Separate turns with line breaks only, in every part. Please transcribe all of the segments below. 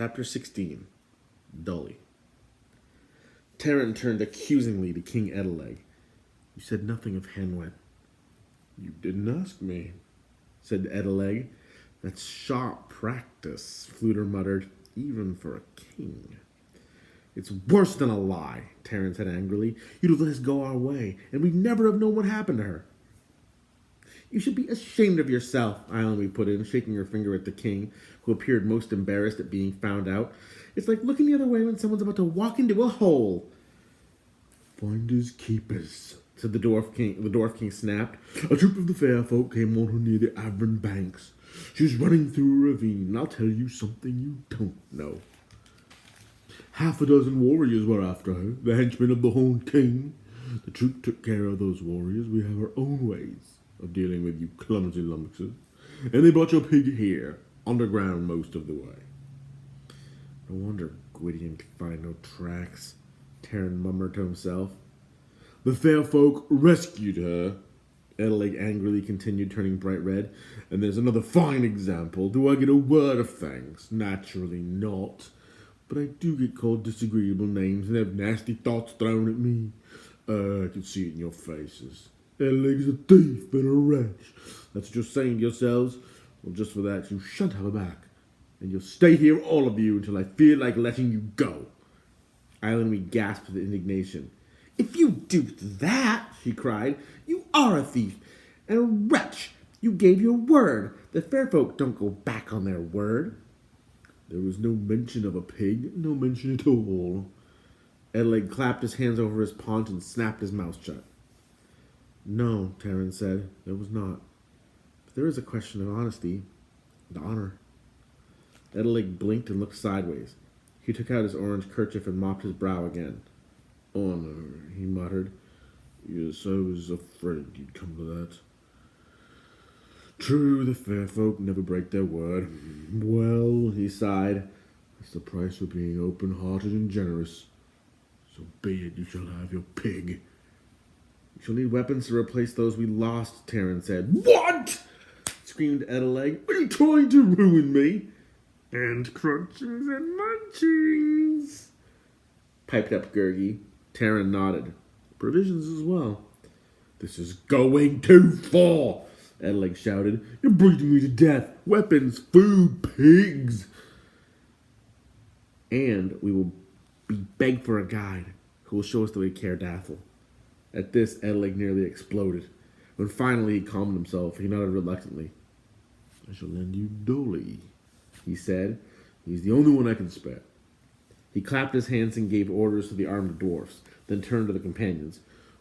Chapter 16. Dully. Taran turned accusingly to King Edeleg. You said nothing of Hen Wen. You didn't ask me, said Edeleg. That's sharp practice, Fluter muttered, even for a king. It's worse than a lie, Taran said angrily. You'd have let us go our way, and we'd never have known what happened to her. You should be ashamed of yourself, Eilonwy put in, shaking her finger at the king, who appeared most embarrassed at being found out. It's like looking the other way when someone's about to walk into a hole. Finders keepers, said the dwarf king. The dwarf king snapped. A troop of the fair folk came on her near the Avron banks. She was running through a ravine, and I'll tell you something you don't know. Half a dozen warriors were after her, the henchmen of the Horned King. The troop took care of those warriors. We have our own ways of dealing with you clumsy lummoxes. And they brought your pig here, underground most of the way. No wonder Gwydion could find no tracks, Taran murmured to himself. The fair folk rescued her, Edeleg angrily continued, turning bright red. And there's another fine example. Do I get a word of thanks? Naturally not. But I do get called disagreeable names and have nasty thoughts thrown at me. I can see it in your faces. Edeleg's a thief and a wretch. That's what you're saying to yourselves. Well, just for that, you shan't have her back. And you'll stay here, all of you, until I feel like letting you go. Eilonwy gasped with indignation. If you do that, she cried, you are a thief and a wretch. You gave your word. The fair folk don't go back on their word. There was no mention of a pig, no mention at all. Edeleg clapped his hands over his paunch and snapped his mouth shut. No, Taran said, there was not. But there is a question of honesty and honor. Edeleg blinked and looked sideways. He took out his orange kerchief and mopped his brow again. Honor, he muttered. Yes, I was afraid you'd come to that. True, the fair folk never break their word. Well, he sighed, that's the price for being open-hearted and generous. So be it, you shall have your pig. We shall need weapons to replace those we lost, Taran said. What? Screamed Edeleg. Are you trying to ruin me? And crunchings and munchings, piped up Gurgi. Taran nodded. Provisions as well. This is going too far, Edeleg shouted. You're breeding me to death. Weapons, food, pigs. And we will be begged for a guide who will show us the way to Caer Dathel. At this, Edeleg nearly exploded. When finally he calmed himself, he nodded reluctantly. I shall lend you Dully, he said. He's the only one I can spare. He clapped his hands and gave orders to the armed dwarfs, then turned to the companions.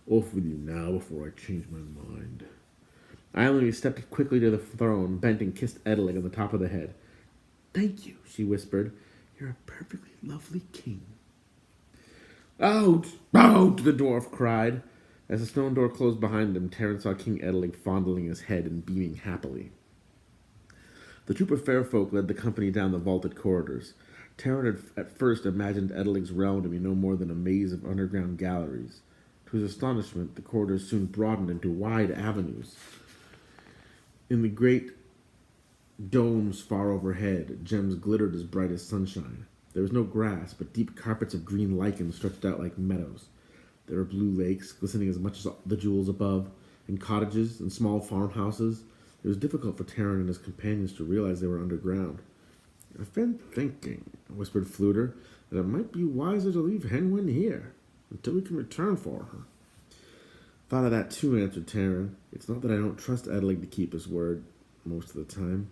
Off with you now before I change my mind. Eilonwy stepped quickly to the throne, bent and kissed Edeleg on the top of the head. Thank you, she whispered. You're a perfectly lovely king. Out! Out! The dwarf cried. As the stone door closed behind him, Taran saw King Edeleg fondling his head and beaming happily. The troop of fair folk led the company down the vaulted corridors. Taran had at first imagined Edeleg's realm to be no more than a maze of underground galleries. To his astonishment, the corridors soon broadened into wide avenues. In the great domes far overhead, gems glittered as bright as sunshine. There was no grass, but deep carpets of green lichen stretched out like meadows. There were blue lakes, glistening as much as the jewels above, and cottages and small farmhouses. It was difficult for Taran and his companions to realize they were underground. I've been thinking, whispered Fluter, that it might be wiser to leave Hen Wen here, until we can return for her. Thought of that too, answered Taran. It's not that I don't trust Edeleg to keep his word, most of the time,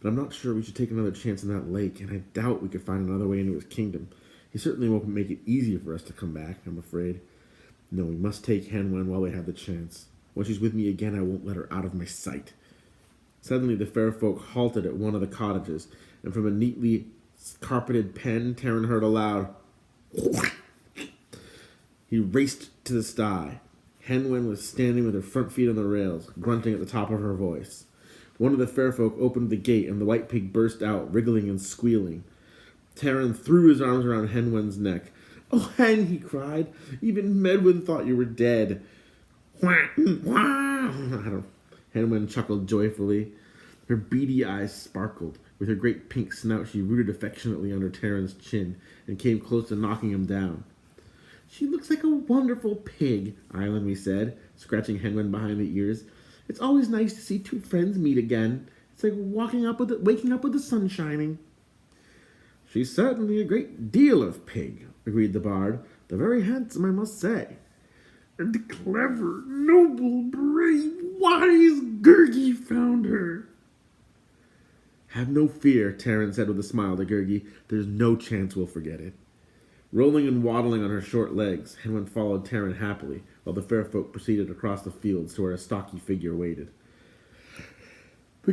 but I'm not sure we should take another chance in that lake, and I doubt we could find another way into his kingdom. He certainly won't make it easier for us to come back, I'm afraid. No, we must take Hen Wen while we have the chance. When she's with me again, I won't let her out of my sight. Suddenly, the fair folk halted at one of the cottages, and from a neatly carpeted pen, Taran heard a loud He raced to the sty. Hen Wen was standing with her front feet on the rails, grunting at the top of her voice. One of the fair folk opened the gate, and the white pig burst out, wriggling and squealing. Taran threw his arms around Hen Wen's neck. Oh, Hen, he cried. Even Medwin thought you were dead. Hen Wen chuckled joyfully. Her beady eyes sparkled. With her great pink snout, she rooted affectionately under Terran's chin and came close to knocking him down. She looks like a wonderful pig, Eilonwy said, scratching Henwen behind the ears. It's always nice to see two friends meet again. It's like waking up with the sun shining. She's certainly a great deal of pig, agreed the bard, though very handsome, I must say. And clever, noble, brave, wise Gurgi found her. Have no fear, Terran said with a smile to Gurgi. There's no chance we'll forget it. Rolling and waddling on her short legs, Henwen followed Terran happily, while the fair folk proceeded across the fields to where a stocky figure waited. The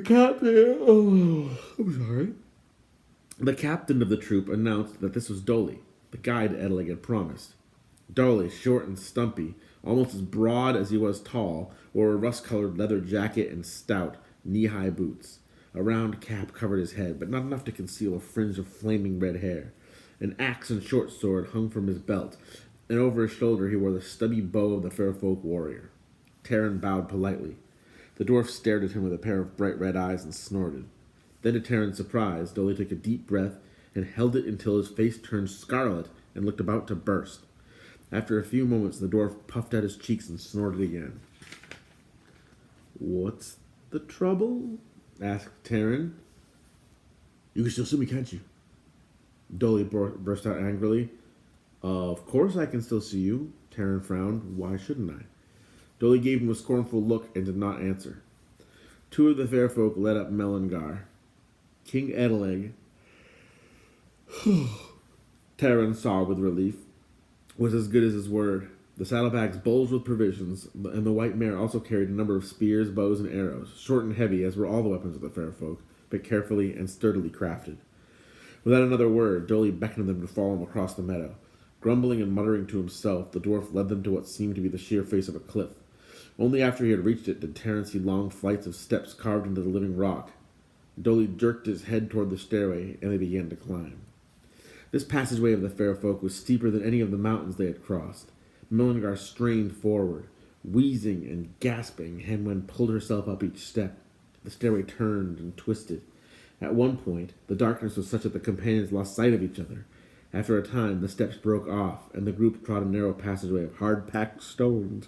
captain of the troop announced that this was Doli, the guide Edeleg had promised. Doli, short and stumpy, almost as broad as he was tall, wore a rust-colored leather jacket and stout, knee-high boots. A round cap covered his head, but not enough to conceal a fringe of flaming red hair. An axe and short sword hung from his belt, and over his shoulder he wore the stubby bow of the fair folk warrior. Terran bowed politely. The dwarf stared at him with a pair of bright red eyes and snorted. Then, to Terran's surprise, Doli took a deep breath and held it until his face turned scarlet and looked about to burst. After a few moments, the dwarf puffed out his cheeks and snorted again. What's the trouble? Asked Terran. You can still see me, can't you? Doli burst out angrily. Of course I can still see you. Terran frowned. Why shouldn't I? Doli gave him a scornful look and did not answer. Two of the fair folk led up Mellingar. King Edeleg, Terran saw with relief, was as good as his word. The saddlebags bulged with provisions, and the white mare also carried a number of spears, bows, and arrows, short and heavy, as were all the weapons of the fair folk, but carefully and sturdily crafted. Without another word, Doli beckoned them to follow him across the meadow. Grumbling and muttering to himself, the dwarf led them to what seemed to be the sheer face of a cliff. Only after he had reached it did Terran see long flights of steps carved into the living rock. Doli jerked his head toward the stairway, and they began to climb. This passageway of the fair folk was steeper than any of the mountains they had crossed. Mellingar strained forward. Wheezing and gasping, Henwen pulled herself up each step. The stairway turned and twisted. At one point, the darkness was such that the companions lost sight of each other. After a time, the steps broke off, and the group trod a narrow passageway of hard-packed stones.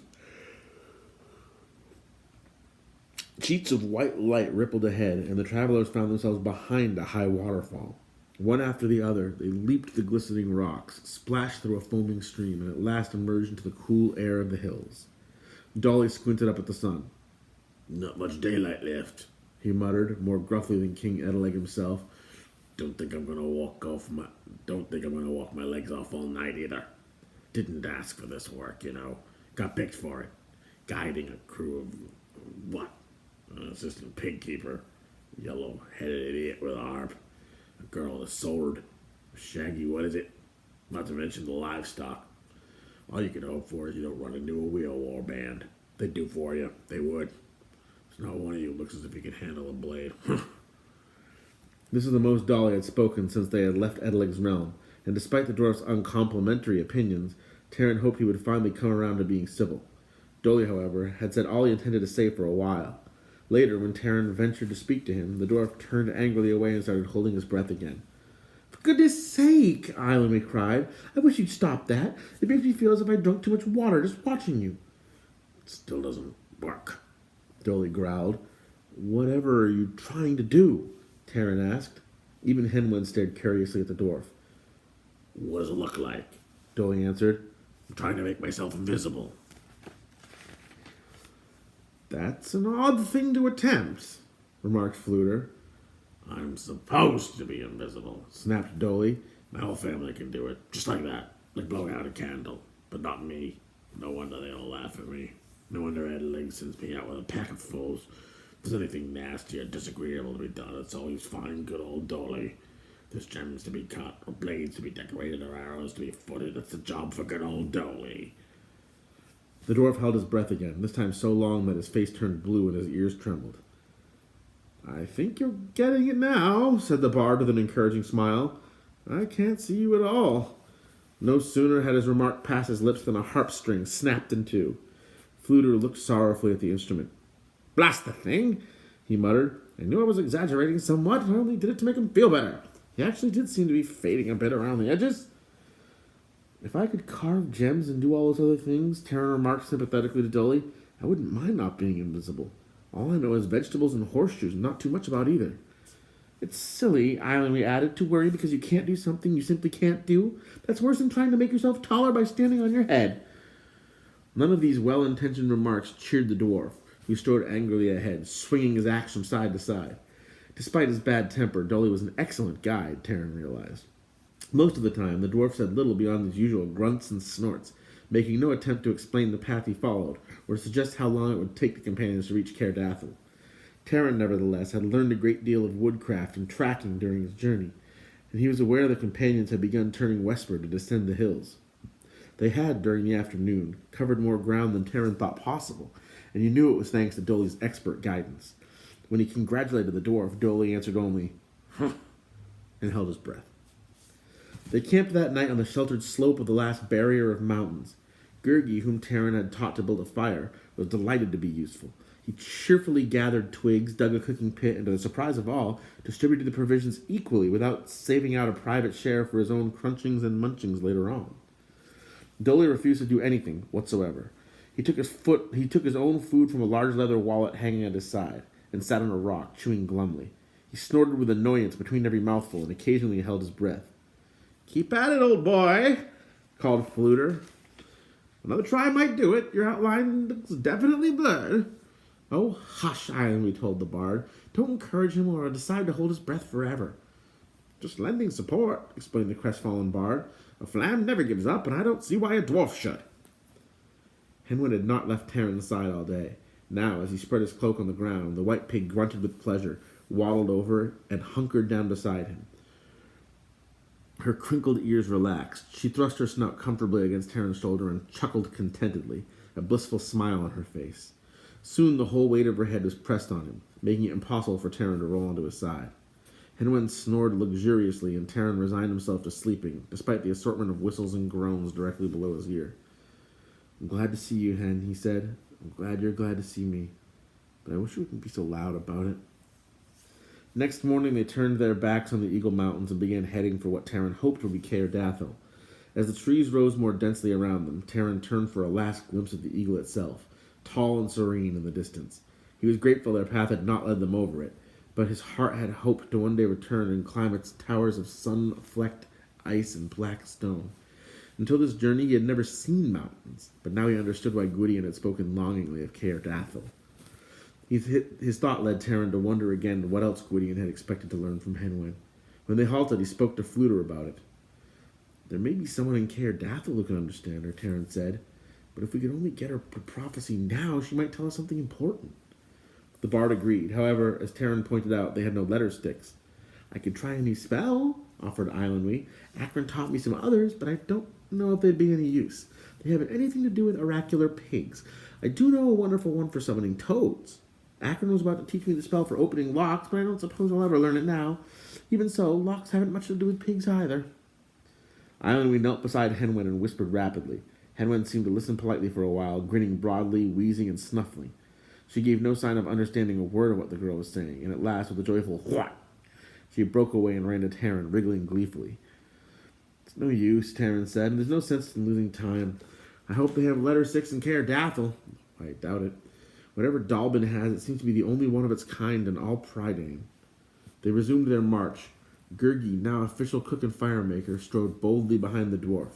Sheets of white light rippled ahead, and the travelers found themselves behind a high waterfall. One after the other, they leaped the glistening rocks, splashed through a foaming stream, and at last emerged into the cool air of the hills. Doli squinted up at the sun. Not much daylight left, he muttered, more gruffly than King Edeleg himself. Don't think I'm gonna walk my legs off all night either. Didn't ask for this work, you know. Got picked for it. Guiding a crew of what? An assistant pig keeper. Yellow-headed idiot with a harp. A girl with a sword. Shaggy, what is it? Not to mention the livestock. All you can hope for is you don't run into a wheel war band. They'd do for you. They would. There's not one of you looks as if you can handle a blade. This is the most Doli had spoken since they had left Edeleg's realm, and despite the dwarf's uncomplimentary opinions, Terran hoped he would finally come around to being civil. Doli, however, had said all he intended to say for a while. Later, when Terran ventured to speak to him, the dwarf turned angrily away and started holding his breath again. For goodness sake, Eilonwy cried. I wish you'd stop that. It makes me feel as if I drank too much water just watching you. It still doesn't work, Doli growled. Whatever are you trying to do? Terran asked. Even Henwen stared curiously at the dwarf. What does it look like? Doli answered. I'm trying to make myself invisible. That's an odd thing to attempt, remarked Fluter. I'm supposed to be invisible, snapped Doli. My whole family can do it, just like that, like blowing out a candle. But not me. No wonder they all laugh at me. No wonder Edeleg sends me out with a pack of fools. If there's anything nasty or disagreeable to be done, it's always fine, good old Doli. There's gems to be cut, or blades to be decorated, or arrows to be footed. That's the job for good old Doli. The dwarf held his breath again, this time so long that his face turned blue and his ears trembled. I think you're getting it now, said the bard with an encouraging smile. I can't see you at all. No sooner had his remark passed his lips than a harp string snapped in two. Fluter looked sorrowfully at the instrument. Blast the thing, he muttered. I knew I was exaggerating somewhat, I only did it to make him feel better. He actually did seem to be fading a bit around the edges. If I could carve gems and do all those other things, Taryn remarked sympathetically to Dolly, I wouldn't mind not being invisible. All I know is vegetables and horseshoes, and not too much about either. It's silly, Island added, to worry because you can't do something you simply can't do. That's worse than trying to make yourself taller by standing on your head. None of these well-intentioned remarks cheered the dwarf, who strode angrily ahead, swinging his axe from side to side. Despite his bad temper, Dolly was an excellent guide, Taryn realized. Most of the time, the dwarf said little beyond his usual grunts and snorts, making no attempt to explain the path he followed, or to suggest how long it would take the companions to reach Cair Dathel. Taryn, nevertheless, had learned a great deal of woodcraft and tracking during his journey, and he was aware the companions had begun turning westward to descend the hills. They had, during the afternoon, covered more ground than Taryn thought possible, and he knew it was thanks to Dolly's expert guidance. When he congratulated the dwarf, Dolly answered only, "Huh," and held his breath. They camped that night on the sheltered slope of the last barrier of mountains. Gurgi, whom Taryn had taught to build a fire, was delighted to be useful. He cheerfully gathered twigs, dug a cooking pit, and to the surprise of all, distributed the provisions equally without saving out a private share for his own crunchings and munchings later on. Dolly refused to do anything whatsoever. He took his own food from a large leather wallet hanging at his side, and sat on a rock, chewing glumly. He snorted with annoyance between every mouthful, and occasionally held his breath. "Keep at it, old boy," called Fluter. "Another try might do it. Your outline looks definitely blurred." "Oh, hush, Iron," told the bard. "Don't encourage him or decide to hold his breath forever." "Just lending support," explained the crestfallen bard. "A flam never gives up, and I don't see why a dwarf should." Henwin had not left Taryn's side all day. Now, as he spread his cloak on the ground, the white pig grunted with pleasure, waddled over, and hunkered down beside him. Her crinkled ears relaxed. She thrust her snout comfortably against Taryn's shoulder and chuckled contentedly, a blissful smile on her face. Soon the whole weight of her head was pressed on him, making it impossible for Taryn to roll onto his side. Henwin snored luxuriously, and Taryn resigned himself to sleeping, despite the assortment of whistles and groans directly below his ear. "I'm glad to see you, Hen," he said. "I'm glad you're glad to see me. But I wish we wouldn't be so loud about it." Next morning they turned their backs on the Eagle Mountains and began heading for what Taryn hoped would be Cair Dathel. As the trees rose more densely around them, Taryn turned for a last glimpse of the eagle itself, tall and serene in the distance. He was grateful their path had not led them over it, but his heart had hoped to one day return and climb its towers of sun-flecked ice and black stone. Until this journey he had never seen mountains, but now he understood why Gwydion had spoken longingly of Cair Dathel. His thought led Taryn to wonder again what else Gwydion had expected to learn from Henwin. When they halted, he spoke to Fluter about it. "There may be someone in Cair Dathel who can understand her," Taryn said. "But if we could only get her prophecy now, she might tell us something important." The bard agreed. However, as Taryn pointed out, they had no letter sticks. "I could try a new spell," offered Islandwy. "Akron taught me some others, but I don't know if they'd be any use. They haven't anything to do with oracular pigs. I do know a wonderful one for summoning toads. Akron was about to teach me the spell for opening locks, but I don't suppose I'll ever learn it now. Even so, locks haven't much to do with pigs either." Islandwy knelt beside Henwin and whispered rapidly. Henwin seemed to listen politely for a while, grinning broadly, wheezing, and snuffling. She gave no sign of understanding a word of what the girl was saying, and at last, with a joyful "What?" she broke away and ran to Taryn, wriggling gleefully. "It's no use," Taryn said, "and there's no sense in losing time. I hope they have letter 6 in Cair Dathel. I doubt it. Whatever Dalbin has, it seems to be the only one of its kind in all Prydain." They resumed their march. Gurgi, now official cook and firemaker, strode boldly behind the dwarf.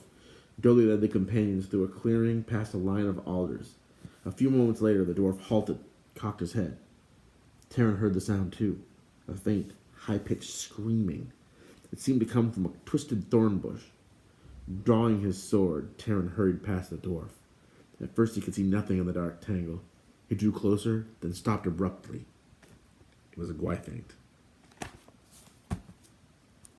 Dolly led the companions through a clearing past a line of alders. A few moments later, the dwarf halted, cocked his head. Taryn heard the sound too, a faint, high-pitched screaming. It seemed to come from a twisted thorn bush. Drawing his sword, Taryn hurried past the dwarf. At first he could see nothing in the dark tangle. He drew closer, then stopped abruptly. It was a Gwythaint.